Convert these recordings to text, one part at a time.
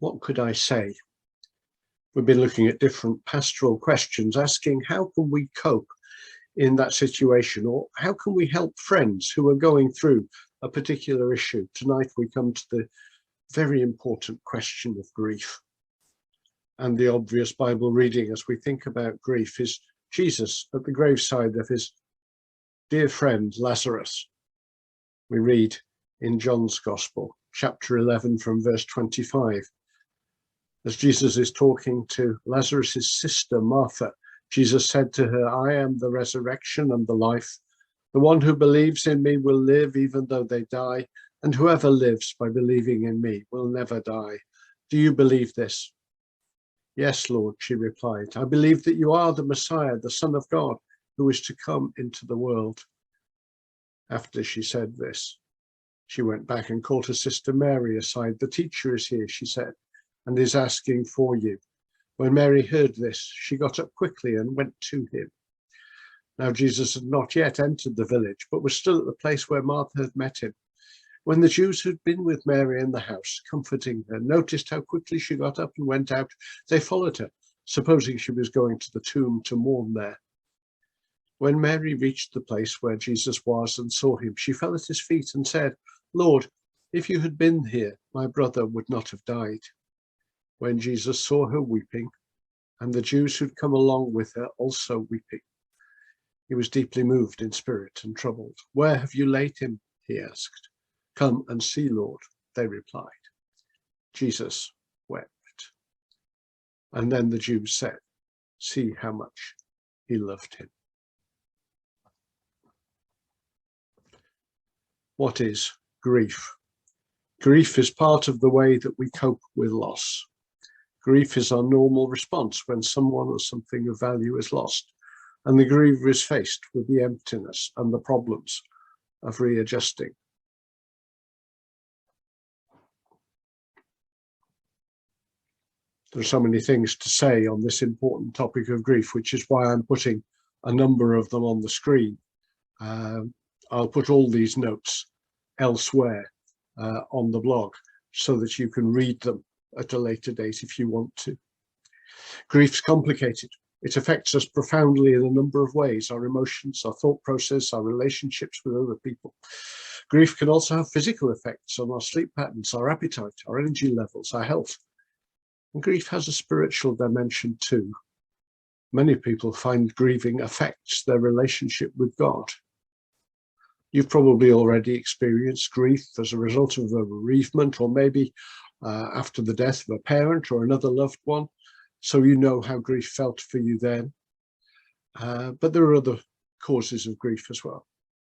What could I say? We've been looking at different pastoral questions, asking how can we cope in that situation, or how can we help friends who are going through a particular issue? Tonight we come to the very important question of grief. And the obvious Bible reading as we think about grief is Jesus at the graveside of his dear friend Lazarus. We read in John's Gospel, chapter 11 from verse 25. As Jesus is talking to Lazarus's sister Martha, Jesus said to her, "I am the resurrection and the life. The one who believes in me will live even though they die, and whoever lives by believing in me will never die. Do you believe this?" "Yes, Lord," she replied. "I believe that you are the Messiah, the Son of God, who is to come into the world." After she said this, she went back and called her sister Mary aside. "The teacher is here," she said, "and is asking for you." When Mary heard this, she got up quickly and went to him. Now Jesus had not yet entered the village, but was still at the place where Martha had met him. When the Jews who'd been with Mary in the house, comforting her, noticed how quickly she got up and went out, they followed her, supposing she was going to the tomb to mourn there. When Mary reached the place where Jesus was and saw him, she fell at his feet and said, "Lord, if you had been here, my brother would not have died." When Jesus saw her weeping, and the Jews who'd come along with her also weeping, he was deeply moved in spirit and troubled. "Where have you laid him?" he asked. "Come and see, Lord," they replied. Jesus wept. And then the Jews said, "See how much he loved him." What is grief? Grief is part of the way that we cope with loss. Grief is our normal response when someone or something of value is lost, and the griever is faced with the emptiness and the problems of readjusting. There are so many things to say on this important topic of grief, which is why I'm putting a number of them on the screen. I'll put all these notes elsewhere on the blog so that you can read them at a later date if you want to. Grief's complicated. It affects us profoundly in a number of ways: our emotions, our thought process, our relationships with other people. Grief can also have physical effects on our sleep patterns, our appetite, our energy levels, our health. And grief has a spiritual dimension too. Many people find grieving affects their relationship with God. You've probably already experienced grief as a result of a bereavement, or maybe after the death of a parent or another loved one, so you know how grief felt for you then. But there are other causes of grief as well.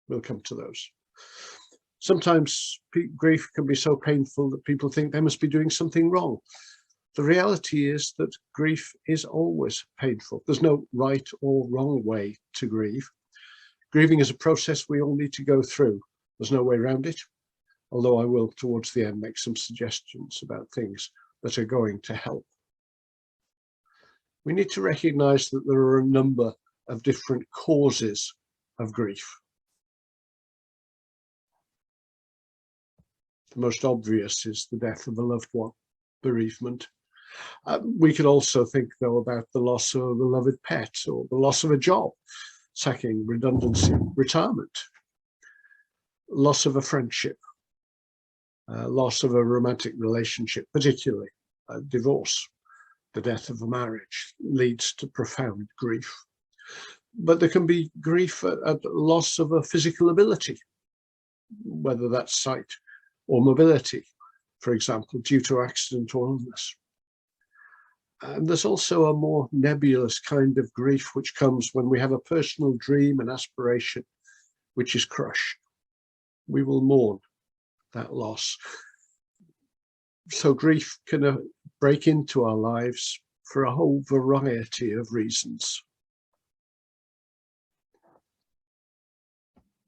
We'll come to those. Sometimes grief can be so painful that people think they must be doing something wrong. The reality is that grief is always painful. There's no right or wrong way to grieve. Grieving is a process we all need to go through. There's no way around it, although I will, towards the end, make some suggestions about things that are going to help. We need to recognize that there are a number of different causes of grief. The most obvious is the death of a loved one, bereavement. We could also think, though, about the loss of a beloved pet, or the loss of a job, sacking, redundancy, retirement, loss of a friendship, loss of a romantic relationship, particularly divorce. The death of a marriage leads to profound grief. But there can be grief at loss of a physical ability, whether that's sight or mobility, for example, due to accident or illness. And there's also a more nebulous kind of grief which comes when we have a personal dream and aspiration which is crushed. We will mourn that loss. So grief can break into our lives for a whole variety of reasons.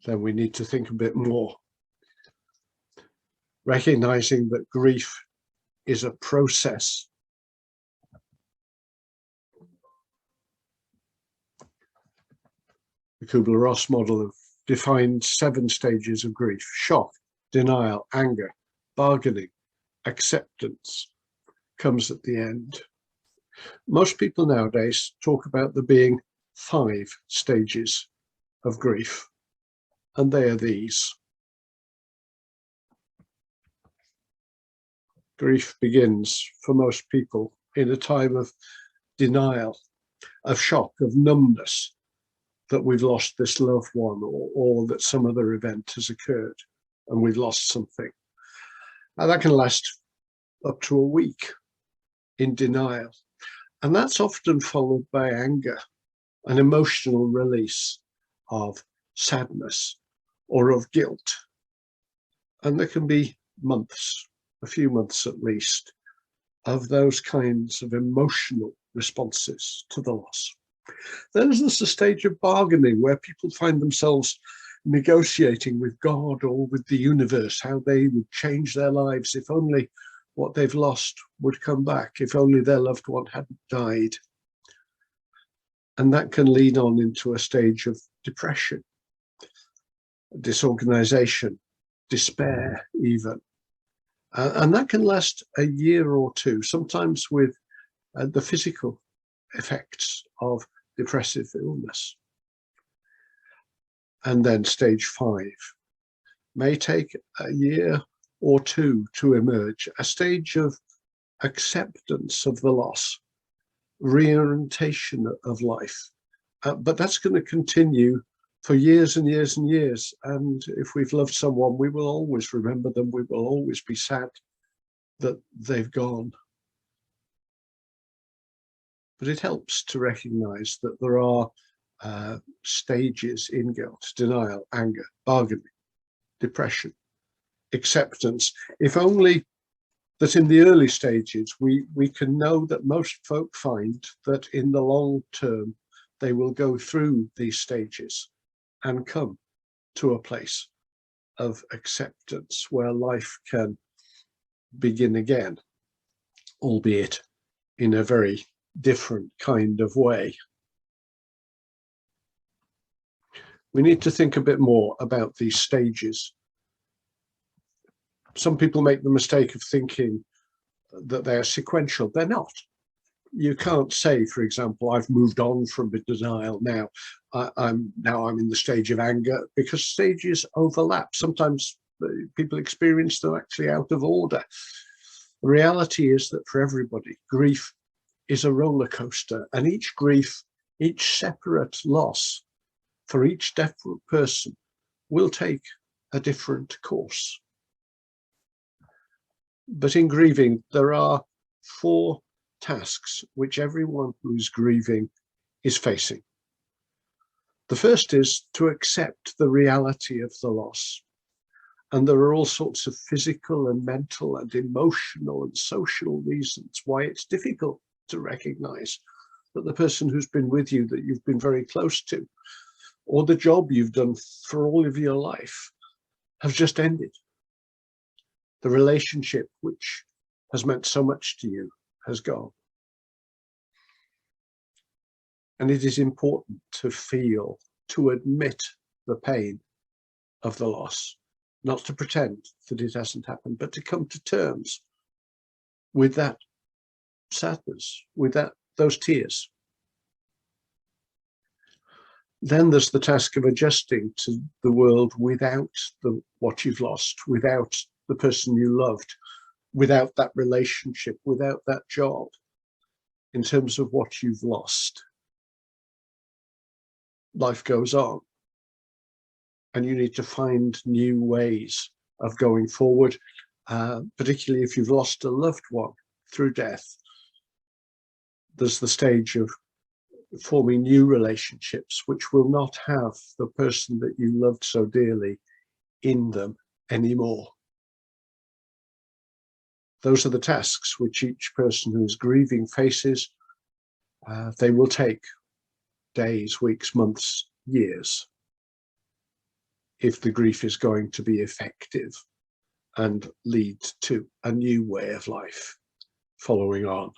Then we need to think a bit more, recognizing that grief is a process. The Kubler-Ross model defined 7 stages of grief: shock, denial, anger, bargaining, acceptance, comes at the end. Most people nowadays talk about there being 5 stages of grief, and they are these. Grief begins for most people in a time of denial, of shock, of numbness, that we've lost this loved one, or that some other event has occurred and we've lost something. And that can last up to a week in denial. And that's often followed by anger, an emotional release of sadness or of guilt. And there can be months, a few months at least, of those kinds of emotional responses to the loss. Then there's the stage of bargaining, where people find themselves negotiating with God or with the universe how they would change their lives if only what they've lost would come back, if only their loved one hadn't died. And that can lead on into a stage of depression, disorganization, despair even. And that can last a year or two, sometimes with the physical effects of depressive illness. And then stage 5 may take a year or two to emerge, a stage of acceptance of the loss, reorientation of life. But that's going to continue for years and years and years. And if we've loved someone, we will always remember them. We will always be sad that they've gone. But it helps to recognize that there are stages in guilt: denial, anger, bargaining, depression, acceptance. If only that in the early stages, we can know that most folk find that in the long term, they will go through these stages and come to a place of acceptance where life can begin again, albeit in a very different kind of way. We need to think a bit more about these stages. Some people make the mistake of thinking that they are sequential. They're not. You can't say, for example, I've moved on from denial now. I'm in the stage of anger, because stages overlap. Sometimes people experience them actually out of order. The reality is that for everybody, grief is a roller coaster, and each grief, each separate loss for each different person will take a different course. But in grieving, there are 4 tasks which everyone who's grieving is facing. The first is to accept the reality of the loss. And there are all sorts of physical and mental and emotional and social reasons why it's difficult to recognize that the person who's been with you, that you've been very close to, or the job you've done for all of your life, have just ended. The relationship which has meant so much to you has gone. And it is important to feel, to admit the pain of the loss, not to pretend that it hasn't happened, but to come to terms with that sadness, with those tears. Then there's the task of adjusting to the world without what you've lost, without the person you loved, without that relationship, without that job, in terms of what you've lost. Life goes on, and you need to find new ways of going forward, particularly if you've lost a loved one through death. There's the stage of forming new relationships which will not have the person that you loved so dearly in them anymore. Those are the tasks which each person who is grieving faces. They will take days, weeks, months, years, if the grief is going to be effective and lead to a new way of life following on.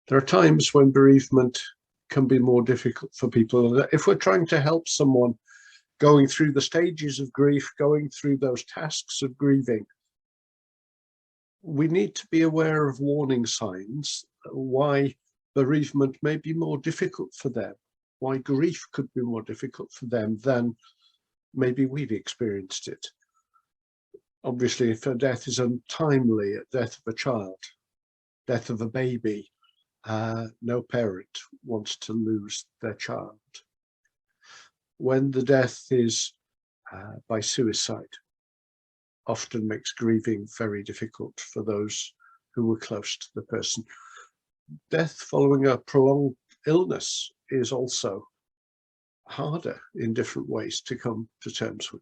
There are times when bereavement can be more difficult for people. If we're trying to help someone going through the stages of grief, going through those tasks of grieving, we need to be aware of warning signs, why bereavement may be more difficult for them, why grief could be more difficult for them than maybe we've experienced it. Obviously, if a death is untimely, a death of a child, death of a baby, no parent wants to lose their child. When the death is by suicide, often makes grieving very difficult for those who were close to the person. Death following a prolonged illness is also harder in different ways to come to terms with,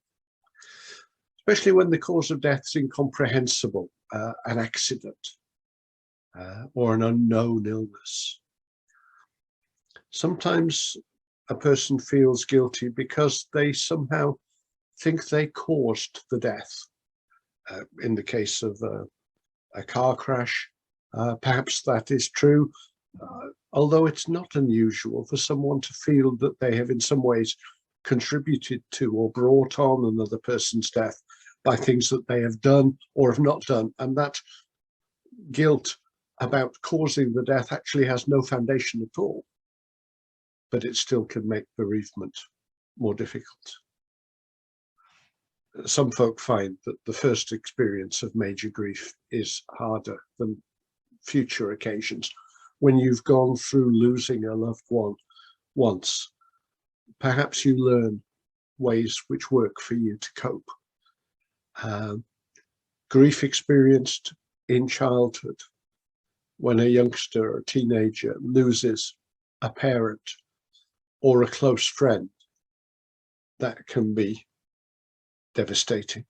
especially when the cause of death is incomprehensible, an accident or an unknown illness. Sometimes a person feels guilty because they somehow think they caused the death. In the case of a car crash, perhaps that is true, although it's not unusual for someone to feel that they have in some ways contributed to or brought on another person's death by things that they have done or have not done. And that guilt about causing the death actually has no foundation at all, but it still can make bereavement more difficult. Some folk find that the first experience of major grief is harder than future occasions. When you've gone through losing a loved one once, perhaps you learn ways which work for you to cope. Grief experienced in childhood, when a youngster or teenager loses a parent or a close friend, that can be devastating.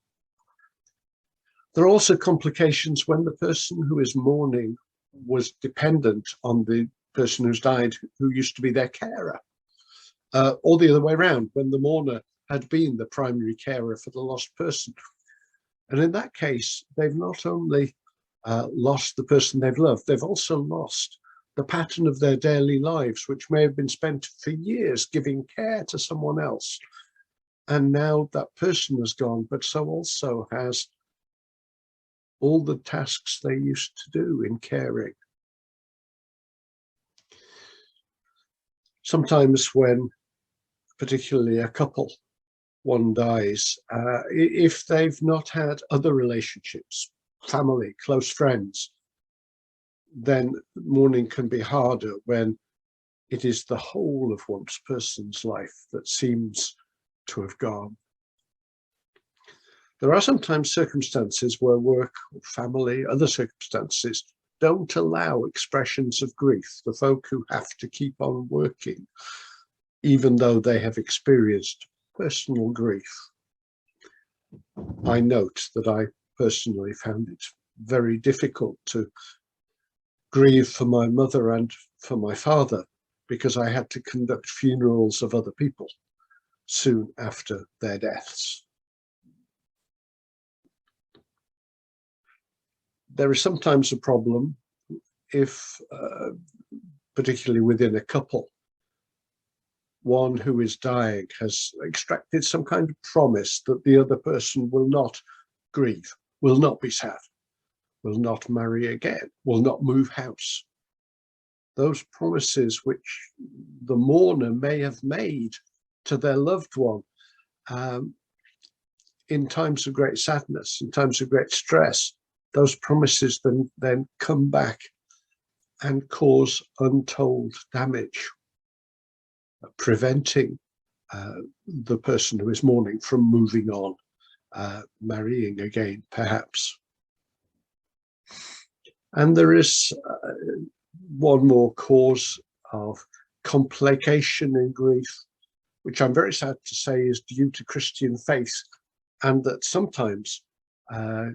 There are also complications when the person who is mourning was dependent on the person who's died, who used to be their carer, or the other way around, when the mourner had been the primary carer for the lost person. And in that case, they've not only lost the person they've loved, they've also lost the pattern of their daily lives, which may have been spent for years giving care to someone else. And now that person has gone, but so also has all the tasks they used to do in caring. Sometimes when, particularly a couple, one dies, if they've not had other relationships, family, close friends, then mourning can be harder when it is the whole of one's person's life that seems to have gone. There are sometimes circumstances where work, or family, other circumstances don't allow expressions of grief. The folk who have to keep on working, even though they have experienced personal grief. I note that I personally found it very difficult to grieve for my mother and for my father, because I had to conduct funerals of other people soon after their deaths. There is sometimes a problem if, particularly within a couple, one who is dying has extracted some kind of promise that the other person will not grieve, will not be sad, will not marry again, will not move house. Those promises which the mourner may have made to their loved one in times of great sadness, in times of great stress, those promises then come back and cause untold damage, preventing the person who is mourning from moving on, marrying again, perhaps. And there is one more cause of complication in grief, which I'm very sad to say is due to Christian faith, and that sometimes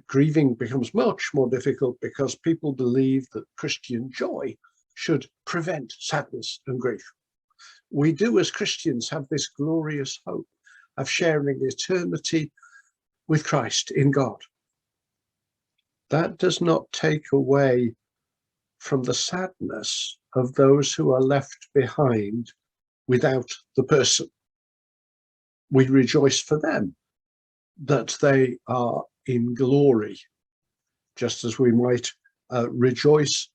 grieving becomes much more difficult because people believe that Christian joy should prevent sadness and grief. We do, as Christians, have this glorious hope of sharing eternity with Christ in God. That does not take away from the sadness of those who are left behind without the person. we rejoice for them, that they are in glory, just as we might rejoice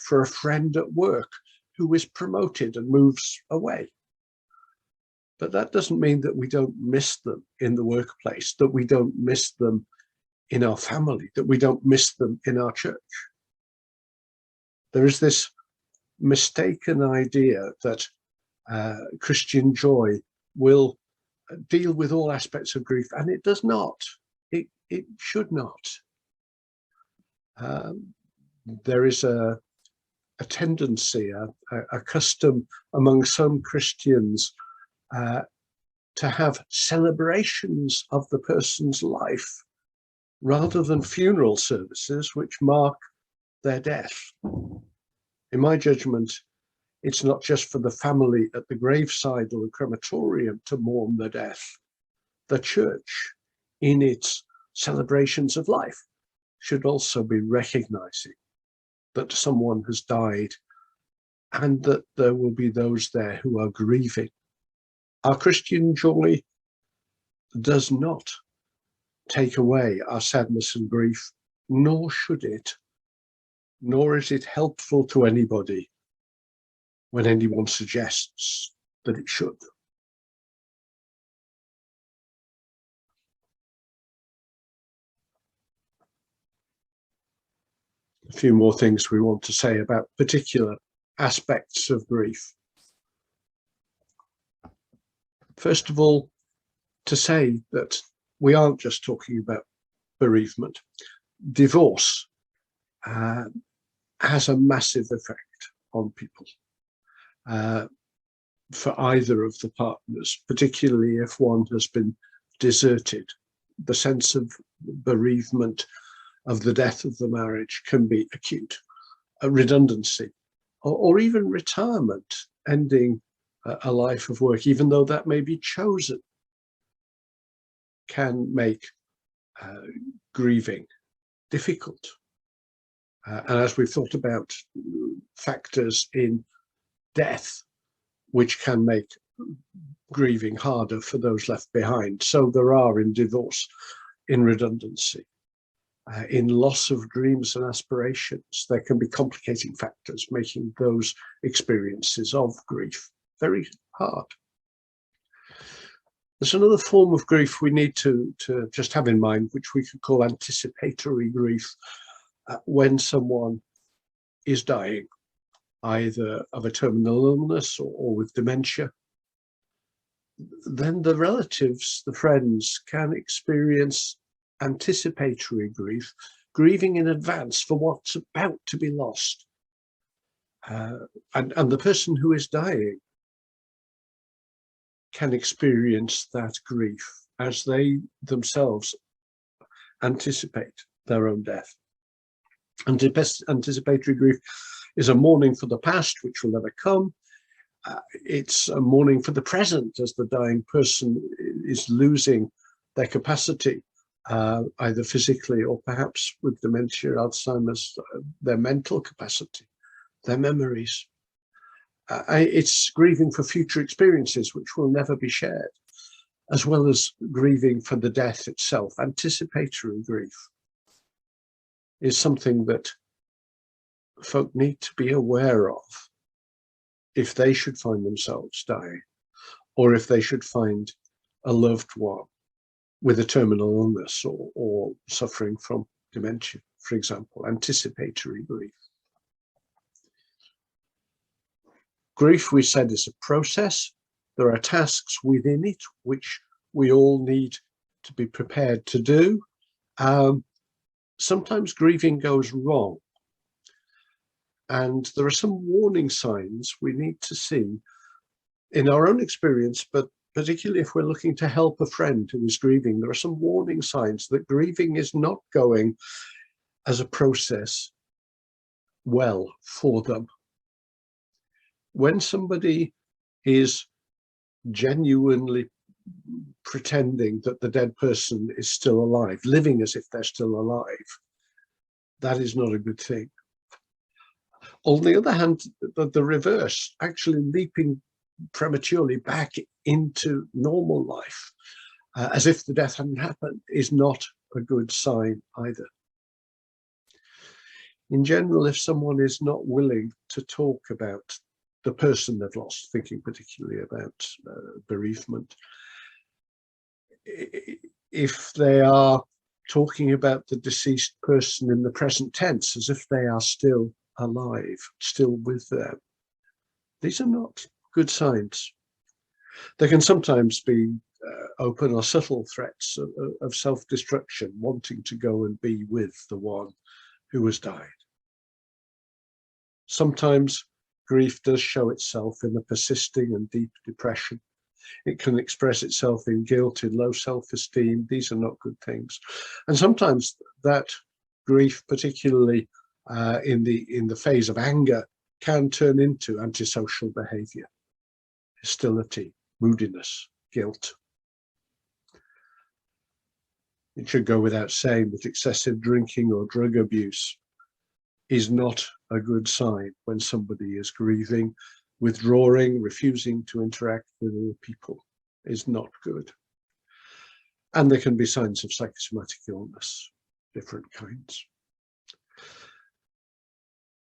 for a friend at work who is promoted and moves away. But that doesn't mean that we don't miss them in the workplace, that we don't miss them in our family, that we don't miss them in our church. There is this mistaken idea that Christian joy will deal with all aspects of grief, and it does not. It should not. There is a tendency, a custom among some Christians to have celebrations of the person's life rather than funeral services which mark their death. In my judgment, it's not just for the family at the graveside or the crematorium to mourn the death. The church, in its celebrations of life, should also be recognizing that someone has died and that there will be those there who are grieving. Our Christian joy does not take away our sadness and grief, nor should it, nor is it helpful to anybody when anyone suggests that it should. A few more things we want to say about particular aspects of grief. First of all, to say that we aren't just talking about bereavement. Divorce has a massive effect on people for either of the partners, particularly if one has been deserted. The sense of bereavement of the death of the marriage can be acute. Redundancy, or even retirement, ending a life of work, even though that may be chosen, can make grieving difficult. And as we've thought about factors in death, which can make grieving harder for those left behind, so there are in divorce, in redundancy, in loss of dreams and aspirations. There can be complicating factors making those experiences of grief very hard. There's another form of grief we need to just have in mind, which we could call anticipatory grief, when someone is dying, either of a terminal illness or with dementia. Then the relatives, the friends, can experience anticipatory grief, grieving in advance for what's about to be lost. And the person who is dying can experience that grief as they themselves anticipate their own death. Anticipatory grief is a mourning for the past, which will never come. It's a mourning for the present, as the dying person is losing their capacity, either physically or perhaps with dementia, Alzheimer's, their mental capacity, their memories. It's grieving for future experiences which will never be shared, as well as grieving for the death itself. Anticipatory grief is something that folk need to be aware of if they should find themselves dying, or if they should find a loved one with a terminal illness or suffering from dementia, for example. Anticipatory grief. Grief, we said, is a process. There are tasks within it which we all need to be prepared to do. Sometimes grieving goes wrong, and there are some warning signs we need to see in our own experience, but particularly if we're looking to help a friend who is grieving. There are some warning signs that grieving is not going as a process well for them. When somebody is genuinely pretending that the dead person is still alive, living as if they're still alive, that is not a good thing. On the other hand, the reverse, actually leaping prematurely back into normal life, as if the death hadn't happened, is not a good sign either. In general, if someone is not willing to talk about the person they've lost, thinking particularly about bereavement, if they are talking about the deceased person in the present tense, as if they are still alive, still with them, these are not good signs. There can sometimes be open or subtle threats of self-destruction, wanting to go and be with the one who has died. Sometimes grief does show itself in a persisting and deep depression. It can express itself in guilt, in low self-esteem. These are not good things. And sometimes that grief, particularly in the phase of anger, can turn into antisocial behavior, hostility, moodiness, guilt. It should go without saying that excessive drinking or drug abuse is not a good sign when somebody is grieving. Withdrawing, refusing to interact with other people is not good. And there can be signs of psychosomatic illness, different kinds.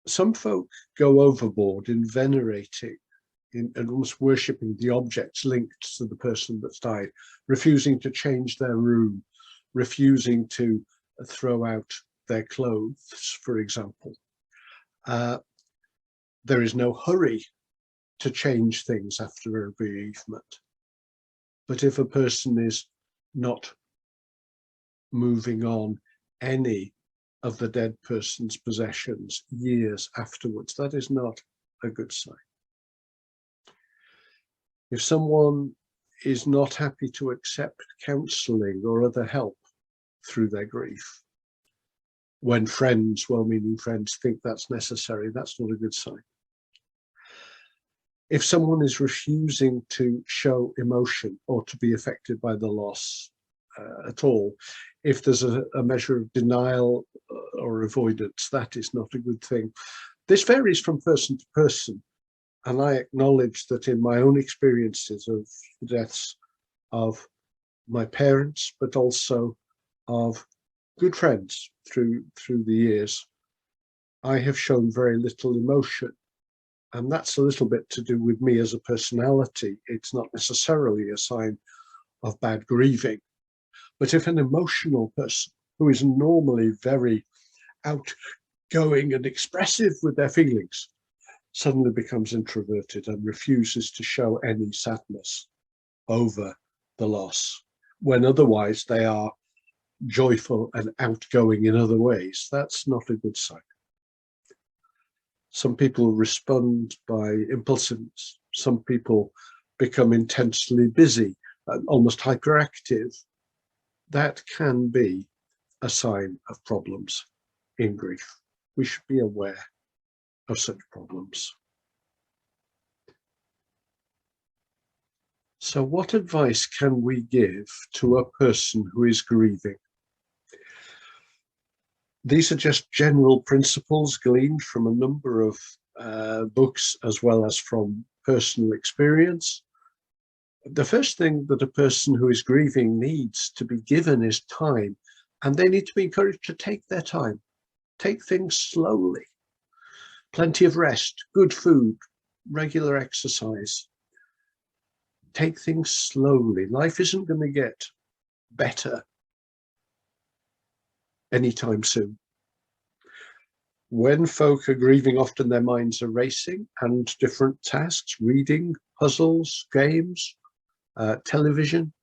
Some folk go overboard in venerating and almost worshipping the objects linked to the person that's died, refusing to change their room, refusing to throw out their clothes, for example. There is no hurry to change things after a bereavement. But if a person is not moving on any of the dead person's possessions years afterwards, that is not a good sign. If someone is not happy to accept counselling or other help through their grief, when friends, well-meaning friends, think that's necessary, that's not a good sign. If someone is refusing to show emotion or to be affected by the loss at all, if there's a measure of denial or avoidance, that is not a good thing. This varies from person to person, and I acknowledge that in my own experiences of the deaths of my parents, but also of good friends through the years, I have shown very little emotion. And that's a little bit to do with me as a personality. It's not necessarily a sign of bad grieving. But if an emotional person who is normally very outgoing and expressive with their feelings suddenly becomes introverted and refuses to show any sadness over the loss, when otherwise they are joyful and outgoing in other ways, that's not a good sign. Some people respond by impulsiveness. Some people become intensely busy, almost hyperactive. That can be a sign of problems in grief. We should be aware of such problems. So what advice can we give to a person who is grieving? These are just general principles gleaned from a number of books as well as from personal experience. The first thing that a person who is grieving needs to be given is time, and they need to be encouraged to take their time, take things slowly, plenty of rest, good food, regular exercise. Take things slowly. Life isn't going to get better anytime soon. When folk are grieving, often their minds are racing and different tasks, reading, puzzles, games, television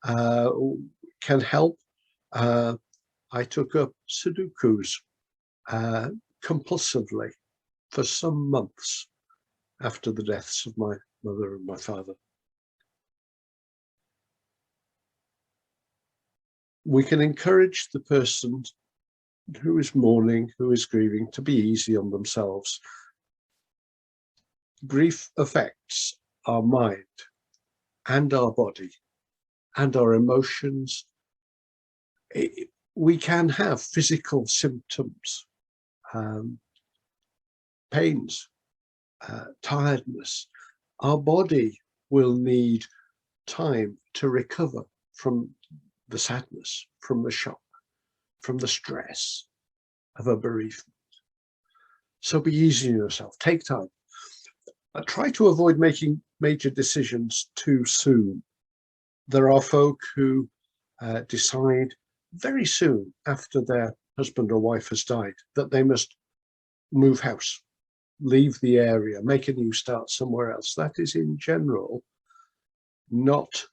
can help. I took up Sudokus compulsively for some months after the deaths of my mother and my father. We can encourage the person who is mourning, who is grieving, to be easy on themselves. Grief affects our mind and our body and our emotions. We can have physical symptoms, pains, tiredness. Our body will need time to recover from the sadness, from the shock, from the stress of a bereavement. So be easy on yourself, take time. Try to avoid making major decisions too soon. There are folk who decide very soon after their husband or wife has died that they must move house, leave the area, make a new start somewhere else. That is in general not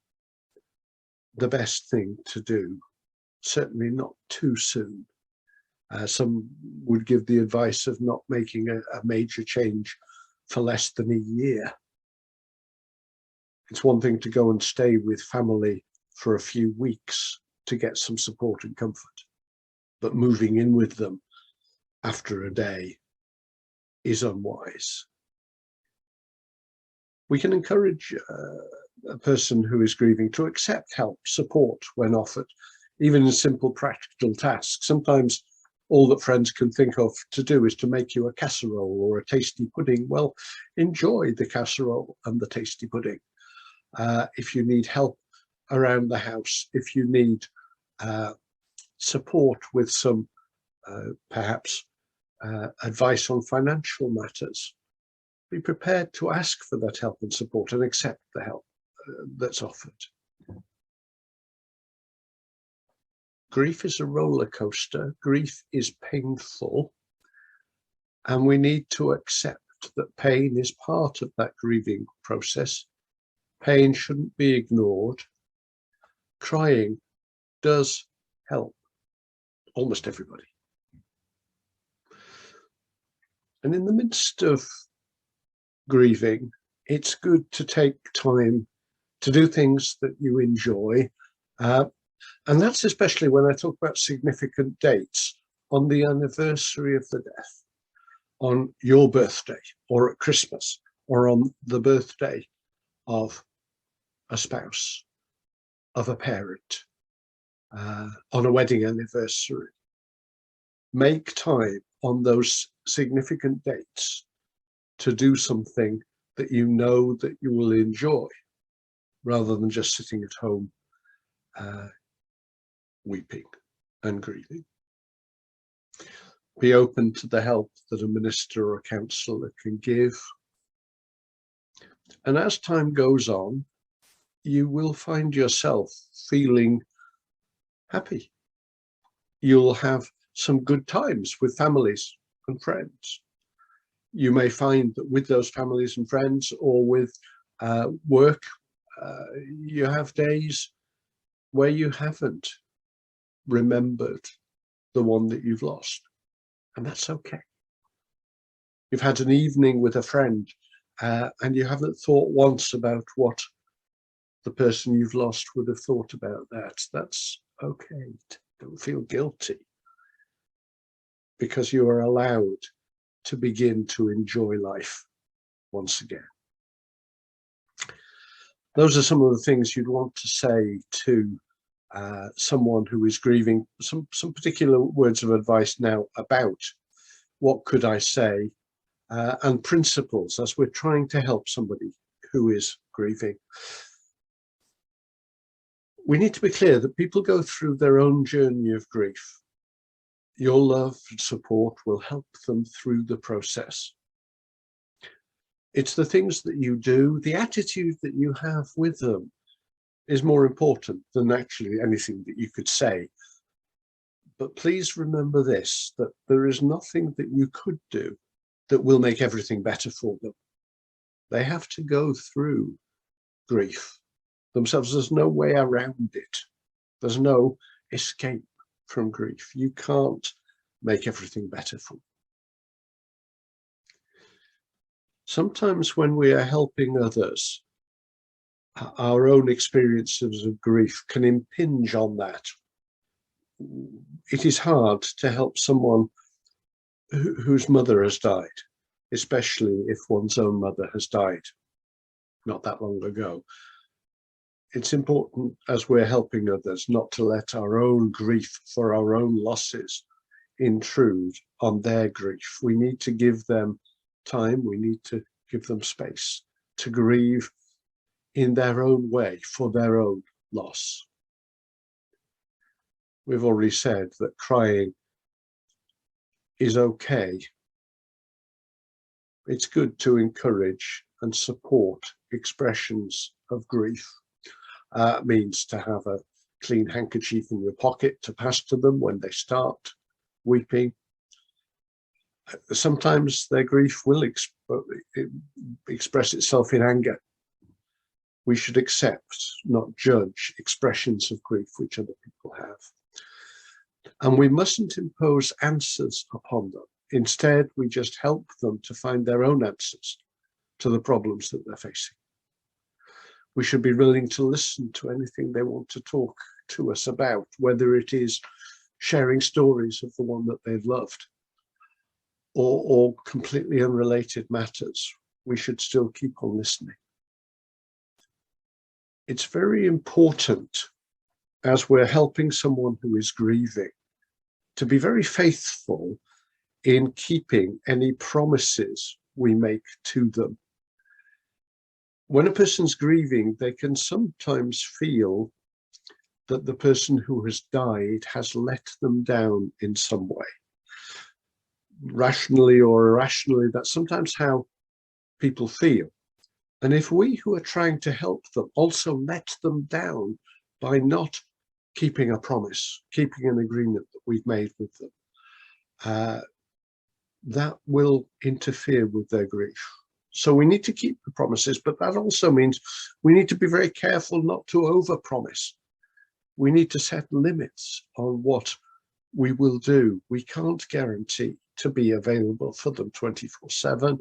the best thing to do, certainly not too soon. Some would give the advice of not making a major change for less than a year. It's one thing to go and stay with family for a few weeks to get some support and comfort, but moving in with them after a day is unwise. We can encourage a person who is grieving to accept help, support when offered, even in simple practical tasks. Sometimes all that friends can think of to do is to make you a casserole or a tasty pudding. Well, enjoy the casserole and the tasty pudding. If you need help around the house, if you need support with some perhaps advice on financial matters, be prepared to ask for that help and support and accept the help that's offered. Grief is a roller coaster. Grief is painful, and we need to accept that pain is part of that grieving process. Pain shouldn't be ignored. Crying does help almost everybody. And in the midst of grieving, it's good to take time to do things that you enjoy. And that's especially when I talk about significant dates, on the anniversary of the death, on your birthday, or at Christmas, or on the birthday of a spouse, of a parent, on a wedding anniversary. Make time on those significant dates to do something that you know that you will enjoy, rather than just sitting at home weeping and grieving. Be open to the help that a minister or a counsellor can give. And as time goes on, you will find yourself feeling happy. You'll have some good times with families and friends. You may find that with those families and friends, or with work, you have days where you haven't remembered the one that you've lost, and that's okay. You've had an evening with a friend and you haven't thought once about what the person you've lost would have thought about that. That's okay. Don't feel guilty, because you are allowed to begin to enjoy life once again. Those are some of the things you'd want to say to someone who is grieving. Some particular words of advice now about what could I say, and principles as we're trying to help somebody who is grieving. We need to be clear that people go through their own journey of grief. Your love and support will help them through the process. It's the things that you do, the attitude that you have with them, is more important than actually anything that you could say. But please remember this, that there is nothing that you could do that will make everything better for them. They have to go through grief themselves. There's no way around it. There's no escape from grief. You can't make everything better for them. Sometimes when we are helping others, our own experiences of grief can impinge on that. It is hard to help someone whose mother has died, especially if one's own mother has died not that long ago. It's important, as we're helping others, not to let our own grief for our own losses intrude on their grief. We need to give them time, we need to give them space to grieve in their own way for their own loss. We've already said that crying is okay. It's good to encourage and support expressions of grief. It means to have a clean handkerchief in your pocket to pass to them when they start weeping. Sometimes their grief will express itself in anger. We should accept, not judge, expressions of grief which other people have. And we mustn't impose answers upon them. Instead, we just help them to find their own answers to the problems that they're facing. We should be willing to listen to anything they want to talk to us about, whether it is sharing stories of the one that they've loved or completely unrelated matters. We should still keep on listening. It's very important, as we're helping someone who is grieving, to be very faithful in keeping any promises we make to them. When a person's grieving, they can sometimes feel that the person who has died has let them down in some way. Rationally or irrationally, that's sometimes how people feel. And if we who are trying to help them also let them down by not keeping a promise, keeping an agreement that we've made with them, that will interfere with their grief. So we need to keep the promises, but that also means we need to be very careful not to overpromise. We need to set limits on what we will do. We can't guarantee to be available for them 24/7.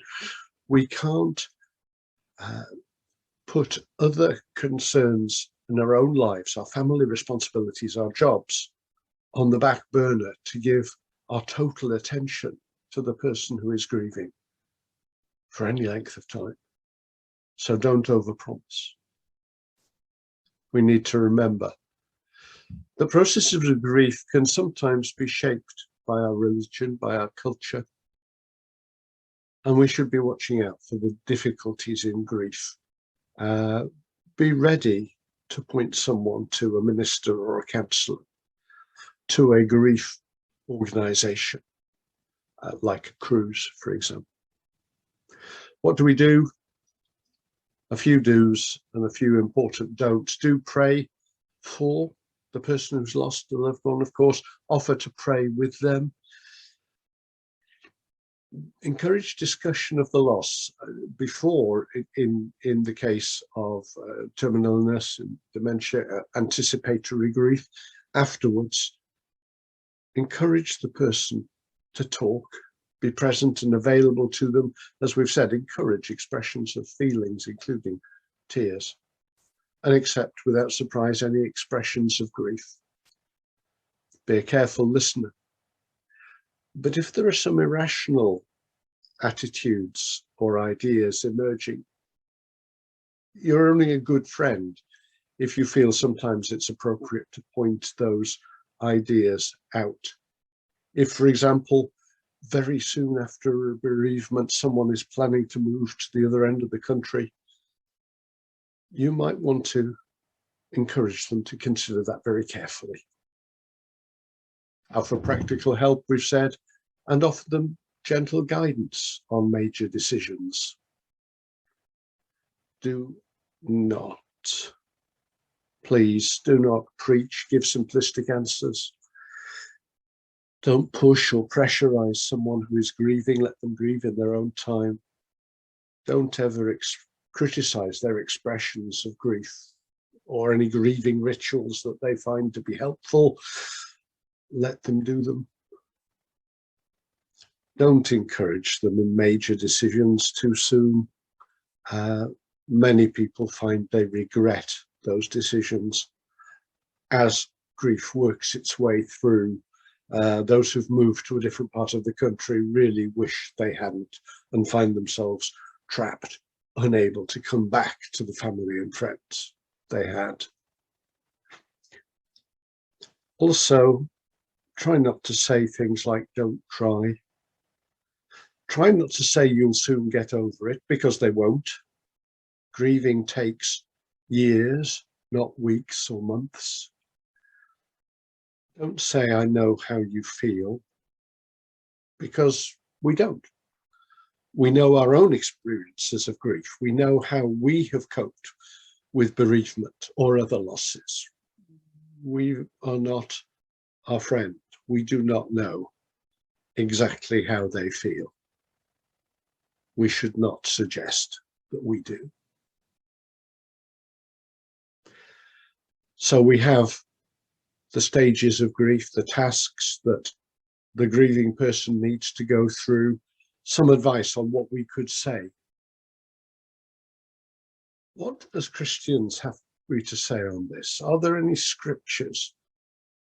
We can't put other concerns in our own lives, our family responsibilities, our jobs, on the back burner to give our total attention to the person who is grieving for any length of time. So don't overpromise. We need to remember the processes of grief can sometimes be shaped by our religion, by our culture, and we should be watching out for the difficulties in grief. Be ready to point someone to a minister or a counsellor, to a grief organisation, like a cruise, for example. What do we do? A few do's and a few important don'ts. Do pray for the person who's lost a loved one, of course. Offer to pray with them. Encourage discussion of the loss before, in the case of terminal illness and dementia, anticipatory grief. Afterwards, encourage the person to talk, be present and available to them. As we've said, encourage expressions of feelings, including tears, and accept without surprise any expressions of grief. Be a careful listener. But if there are some irrational attitudes or ideas emerging, you're only a good friend if you feel sometimes it's appropriate to point those ideas out. If, for example, very soon after a bereavement, someone is planning to move to the other end of the country, you might want to encourage them to consider that very carefully. Offer practical help, we've said, and offer them gentle guidance on major decisions. Do not, please do not preach, give simplistic answers. Don't push or pressurize someone who is grieving. Let them grieve in their own time. Don't ever criticize their expressions of grief or any grieving rituals that they find to be helpful. Let them do them. Don't encourage them in major decisions too soon. Many people find they regret those decisions as grief works its way through. Those who've moved to a different part of the country really wish they hadn't and find themselves trapped, unable to come back to the family and friends they had. Also, try not to say things like, don't cry. Try not to say you'll soon get over it, because they won't. Grieving takes years, not weeks or months. Don't say, I know how you feel, because we don't. We know our own experiences of grief. We know how we have coped with bereavement or other losses. We are not our friend. We do not know exactly how they feel. We should not suggest that we do. So we have the stages of grief, the tasks that the grieving person needs to go through, some advice on what we could say. What, as Christians, have we to say on this? Are there any scriptures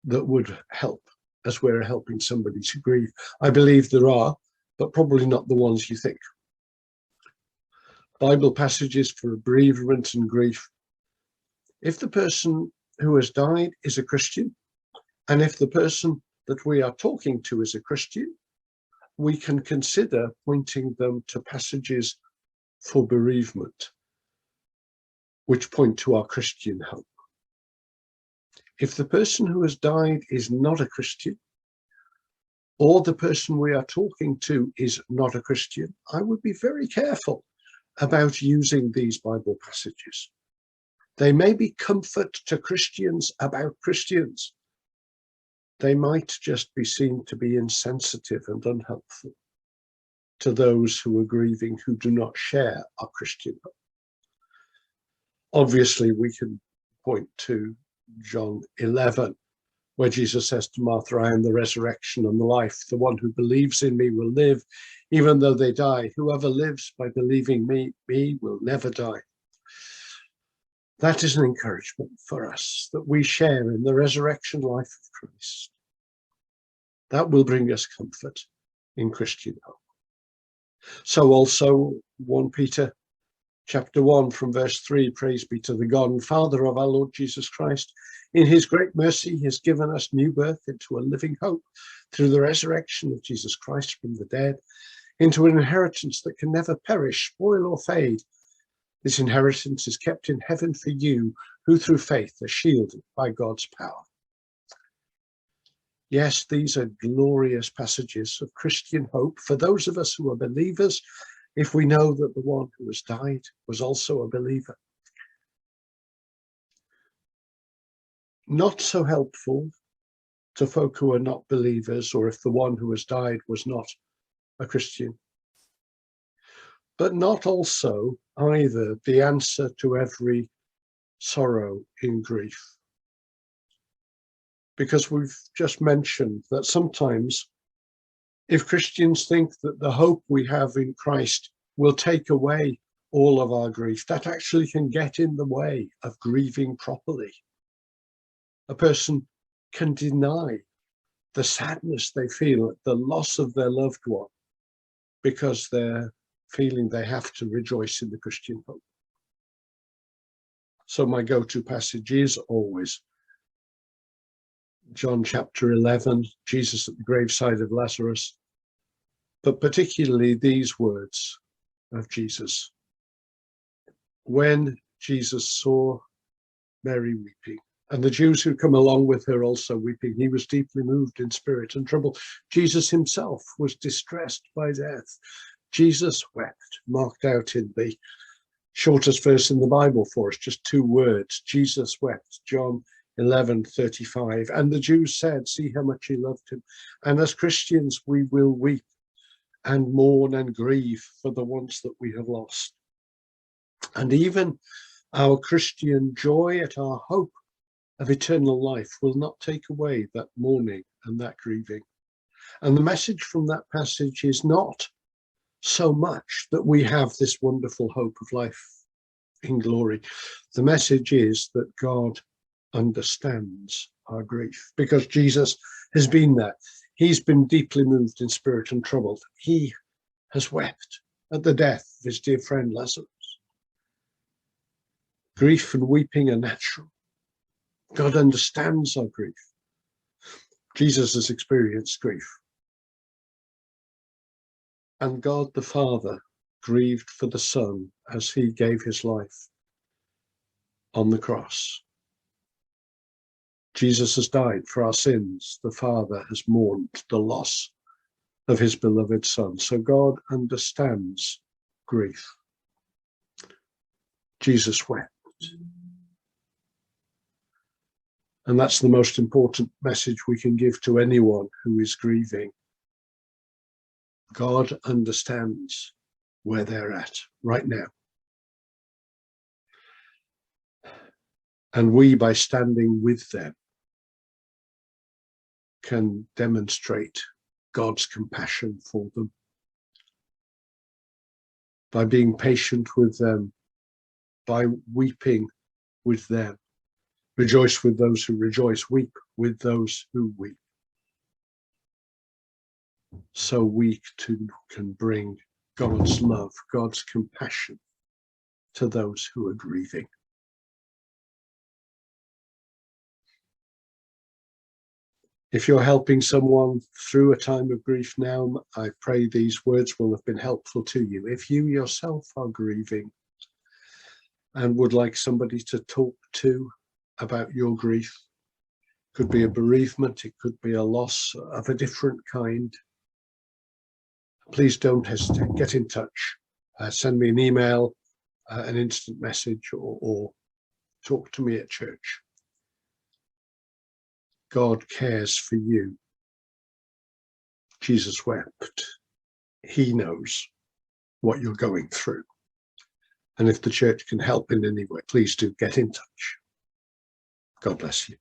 that would help as we're helping somebody to grieve? I believe there are, but probably not the ones you think. Bible passages for bereavement and grief. If the person who has died is a Christian, and if the person that we are talking to is a Christian, we can consider pointing them to passages for bereavement, which point to our Christian hope. If the person who has died is not a Christian, or the person we are talking to is not a Christian, I would be very careful about using these Bible passages. They may be comfort to Christians about Christians. They might just be seen to be insensitive and unhelpful to those who are grieving who do not share our Christian hope. Obviously, we can point to John 11, where Jesus says to Martha, I am the resurrection and the life. The one who believes in me will live, even though they die. Whoever lives by believing me will never die. That is an encouragement for us, that we share in the resurrection life of Christ. That will bring us comfort in Christian hope. So also 1 Peter chapter 1 from verse 3, praise be to the God and Father of our Lord Jesus Christ. In his great mercy, he has given us new birth into a living hope through the resurrection of Jesus Christ from the dead, into an inheritance that can never perish, spoil or fade. This inheritance is kept in heaven for you, who through faith are shielded by God's power. Yes, these are glorious passages of Christian hope for those of us who are believers, if we know that the one who has died was also a believer. Not so helpful to folk who are not believers, or if the one who has died was not a Christian. But not also either the answer to every sorrow in grief. Because we've just mentioned that sometimes if Christians think that the hope we have in Christ will take away all of our grief, that actually can get in the way of grieving properly. A person can deny the sadness they feel at the loss of their loved one because they're feeling they have to rejoice in the Christian hope. So my go-to passage is always John chapter 11, Jesus at the graveside of Lazarus, but particularly these words of Jesus. When Jesus saw Mary weeping, and the Jews who come along with her also weeping, he was deeply moved in spirit and troubled. Jesus himself was distressed by death. Jesus wept, marked out in the shortest verse in the Bible for us, just 2 words. Jesus wept, John 11:35. And the Jews said, see how much he loved him. And as Christians, we will weep and mourn and grieve for the ones that we have lost. And even our Christian joy at our hope of eternal life will not take away that mourning and that grieving. And the message from that passage is not so much that we have this wonderful hope of life in glory. The message is that God understands our grief, because Jesus has been there. He's been deeply moved in spirit and troubled. He has wept at the death of his dear friend Lazarus. Grief and weeping are natural. God understands our grief. Jesus has experienced grief. And God the Father grieved for the Son as he gave his life. on the cross. Jesus has died for our sins. The Father has mourned the loss of his beloved Son. So God understands grief. Jesus wept. And that's the most important message we can give to anyone who is grieving. God understands where they're at right now. And we, by standing with them, can demonstrate God's compassion for them. By being patient with them, by weeping with them. Rejoice with those who rejoice, weep with those who weep. So we too can bring God's love, God's compassion to those who are grieving. If you're helping someone through a time of grief now, I pray these words will have been helpful to you. If you yourself are grieving and would like somebody to talk to about your grief, could be a bereavement, it could be a loss of a different kind, please don't hesitate, get in touch, send me an email, an instant message, or talk to me at church. God cares for you. Jesus wept. He knows what you're going through. And if the church can help in any way, please do get in touch. God bless you.